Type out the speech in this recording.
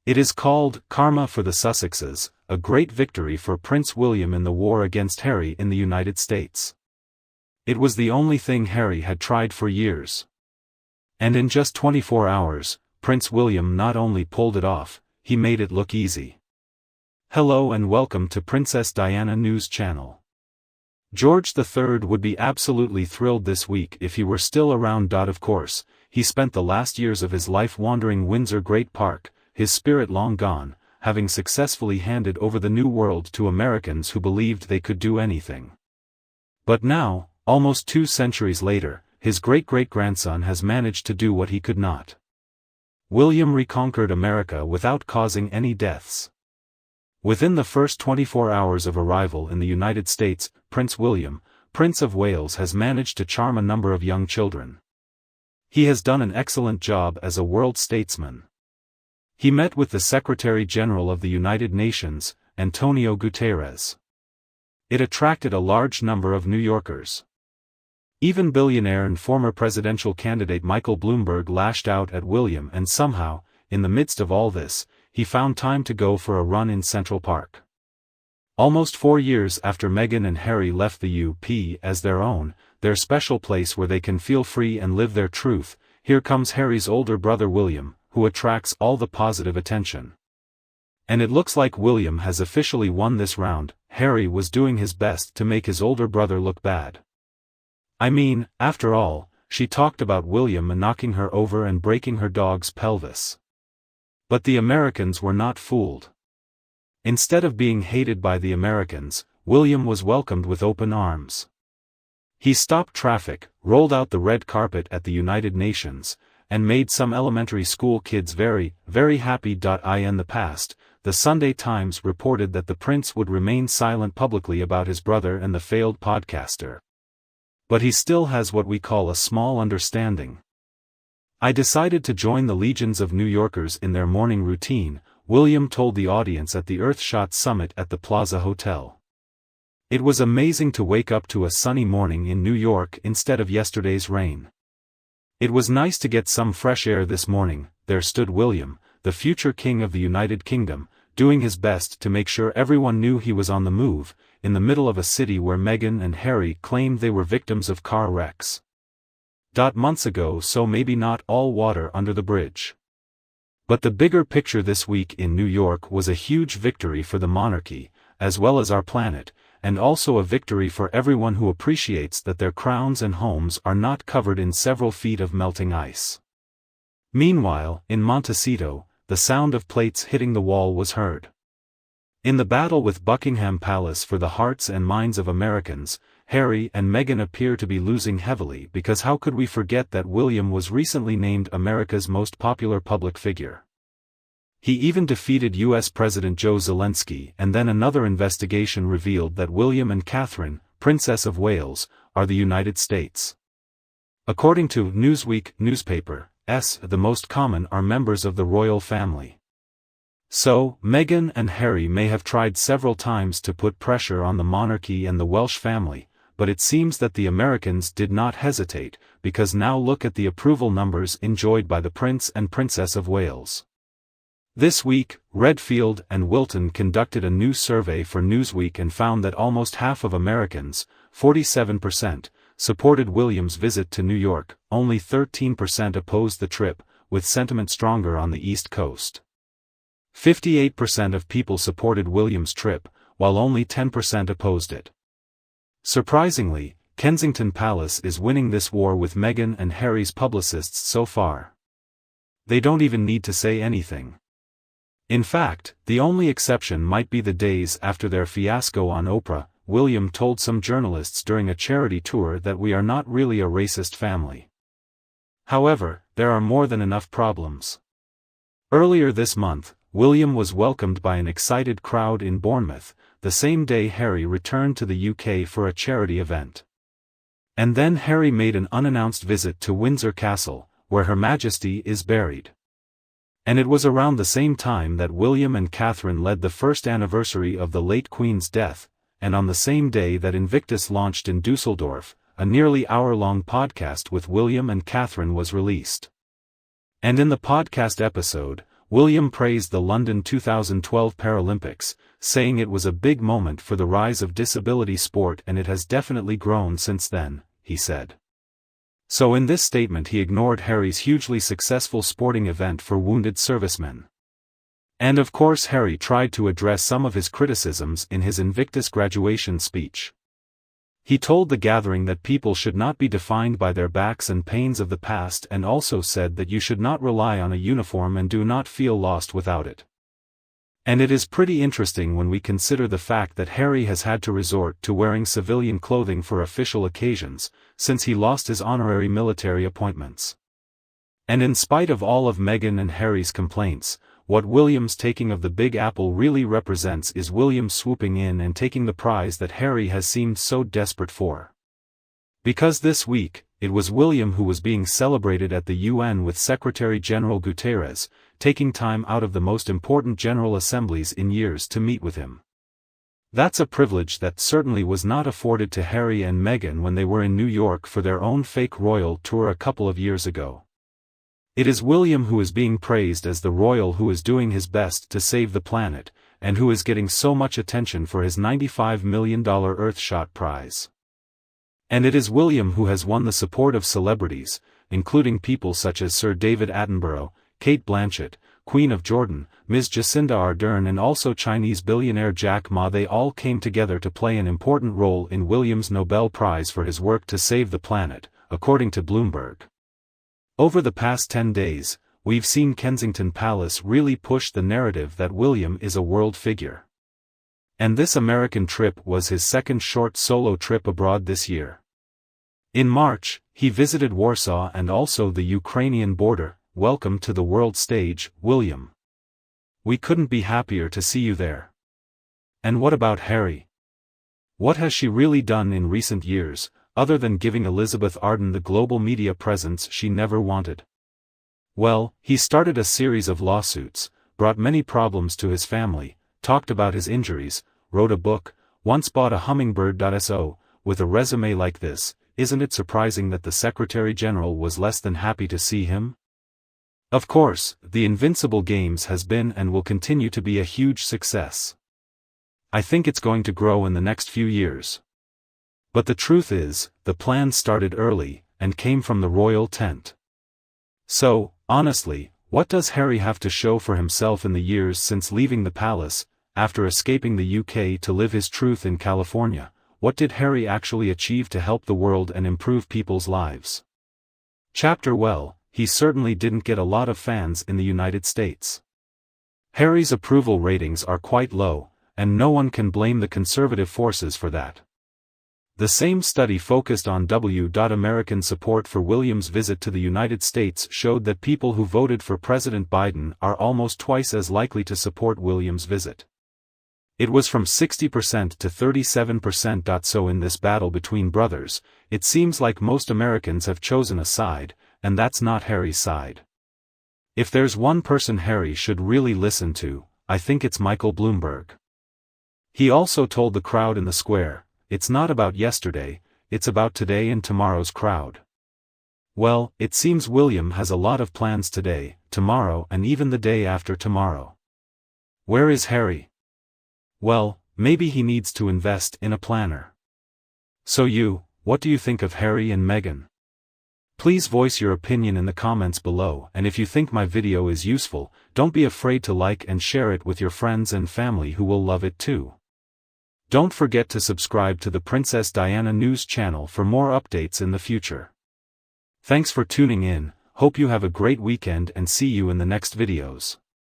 It is called Karma for the Sussexes, a great victory for Prince William in the war against Harry in the United States. It was the only thing Harry had tried for years. And in just 24 hours, Prince William not only pulled it off, he made it look easy. Hello and welcome to Princess Diana News Channel. George III would be absolutely thrilled this week if he were still around. Of course, he spent the last years of his life wandering Windsor Great Park, his spirit long gone, having successfully handed over the New World to Americans who believed they could do anything. But now, almost 2 centuries later, his great-great-grandson has managed to do what he could not. William reconquered America without causing any deaths. Within the first 24 hours of arrival in the United States, Prince William, Prince of Wales, has managed to charm a number of young children. He has done an excellent job as a world statesman. He met with the Secretary-General of the United Nations, Antonio Guterres. It attracted a large number of New Yorkers. Even billionaire and former presidential candidate Michael Bloomberg lashed out at William, and somehow, in the midst of all this, he found time to go for a run in Central Park. Almost 4 years after Meghan and Harry left the UP as their own, their special place where they can feel free and live their truth, here comes Harry's older brother William, who attracts all the positive attention. And it looks like William has officially won this round. Harry was doing his best to make his older brother look bad. I mean, after all, she talked about William knocking her over and breaking her dog's pelvis. But the Americans were not fooled. Instead of being hated by the Americans, William was welcomed with open arms. He stopped traffic, rolled out the red carpet at the United Nations, and made some elementary school kids very, very happy. In the past, the Sunday Times reported that the prince would remain silent publicly about his brother and the failed podcaster. But he still has what we call a small understanding. I decided to join the legions of New Yorkers in their morning routine, William told the audience at the Earthshot Summit at the Plaza Hotel. It was amazing to wake up to a sunny morning in New York instead of yesterday's rain. It was nice to get some fresh air this morning. There stood William, the future king of the United Kingdom, doing his best to make sure everyone knew he was on the move, in the middle of a city where Meghan and Harry claimed they were victims of car wrecks. Months ago, so maybe not all water under the bridge. But the bigger picture this week in New York was a huge victory for the monarchy, as well as our planet, and also a victory for everyone who appreciates that their crowns and homes are not covered in several feet of melting ice. Meanwhile, in Montecito, the sound of plates hitting the wall was heard. In the battle with Buckingham Palace for the hearts and minds of Americans, Harry and Meghan appear to be losing heavily, because how could we forget that William was recently named America's most popular public figure? He even defeated U.S. President Joe Zelensky, and then another investigation revealed that William and Catherine, Princess of Wales, are the United States. According to Newsweek newspaper, the most common are members of the royal family. So, Meghan and Harry may have tried several times to put pressure on the monarchy and the Welsh family, but it seems that the Americans did not hesitate, because now look at the approval numbers enjoyed by the Prince and Princess of Wales. This week, Redfield and Wilton conducted a new survey for Newsweek and found that almost half of Americans, 47%, supported William's visit to New York, only 13% opposed the trip, with sentiment stronger on the East Coast. 58% of people supported William's trip, while only 10% opposed it. Surprisingly, Kensington Palace is winning this war with Meghan and Harry's publicists so far. They don't even need to say anything. In fact, the only exception might be the days after their fiasco on Oprah. William told some journalists during a charity tour that we are not really a racist family. However, there are more than enough problems. Earlier this month, William was welcomed by an excited crowd in Bournemouth, the same day Harry returned to the UK for a charity event. And then Harry made an unannounced visit to Windsor Castle, where Her Majesty is buried. And it was around the same time that William and Catherine led the first anniversary of the late Queen's death, and on the same day that Invictus launched in Dusseldorf, a nearly hour-long podcast with William and Catherine was released. And in the podcast episode, William praised the London 2012 Paralympics, saying it was a big moment for the rise of disability sport and it has definitely grown since then, he said. So in this statement he ignored Harry's hugely successful sporting event for wounded servicemen. And of course Harry tried to address some of his criticisms in his Invictus graduation speech. He told the gathering that people should not be defined by their backs and pains of the past and also said that you should not rely on a uniform and do not feel lost without it. And it is pretty interesting when we consider the fact that Harry has had to resort to wearing civilian clothing for official occasions, since he lost his honorary military appointments. And in spite of all of Meghan and Harry's complaints, what William's taking of the Big Apple really represents is William swooping in and taking the prize that Harry has seemed so desperate for. Because this week, it was William who was being celebrated at the UN with Secretary-General Guterres, taking time out of the most important General Assemblies in years to meet with him. That's a privilege that certainly was not afforded to Harry and Meghan when they were in New York for their own fake royal tour a couple of years ago. It is William who is being praised as the royal who is doing his best to save the planet, and who is getting so much attention for his $95 million Earthshot prize. And it is William who has won the support of celebrities, including people such as Sir David Attenborough, Kate Blanchett, Queen of Jordan, Ms. Jacinda Ardern and also Chinese billionaire Jack Ma. They all came together to play an important role in William's Nobel Prize for his work to save the planet, according to Bloomberg. Over the past 10 days, we've seen Kensington Palace really push the narrative that William is a world figure. And this American trip was his second short solo trip abroad this year. In March, he visited Warsaw and also the Ukrainian border. Welcome to the world stage, William. We couldn't be happier to see you there. And what about Harry? What has she really done in recent years, other than giving Elizabeth Arden the global media presence she never wanted? Well, he started a series of lawsuits, brought many problems to his family, talked about his injuries, wrote a book, once bought a hummingbird. So, with a resume like this, isn't it surprising that the Secretary-General was less than happy to see him? Of course, the Invincible Games has been and will continue to be a huge success. I think it's going to grow in the next few years. But the truth is, the plan started early, and came from the royal tent. So, honestly, what does Harry have to show for himself in the years since leaving the palace, after escaping the UK to live his truth in California? What did Harry actually achieve to help the world and improve people's lives? Well, he certainly didn't get a lot of fans in the United States. Harry's approval ratings are quite low, and no one can blame the conservative forces for that. The same study focused on American support for William's visit to the United States showed that people who voted for President Biden are almost twice as likely to support William's visit. It was from 60% to 37%. So in this battle between brothers, it seems like most Americans have chosen a side, and that's not Harry's side. If there's one person Harry should really listen to, I think it's Michael Bloomberg. He also told the crowd in the square, "It's not about yesterday, it's about today and tomorrow's crowd." Well, it seems William has a lot of plans today, tomorrow and even the day after tomorrow. Where is Harry? Well, maybe he needs to invest in a planner. So what do you think of Harry and Meghan? Please voice your opinion in the comments below, and if you think my video is useful, don't be afraid to like and share it with your friends and family who will love it too. Don't forget to subscribe to the Princess Diana News channel for more updates in the future. Thanks for tuning in, hope you have a great weekend and see you in the next videos.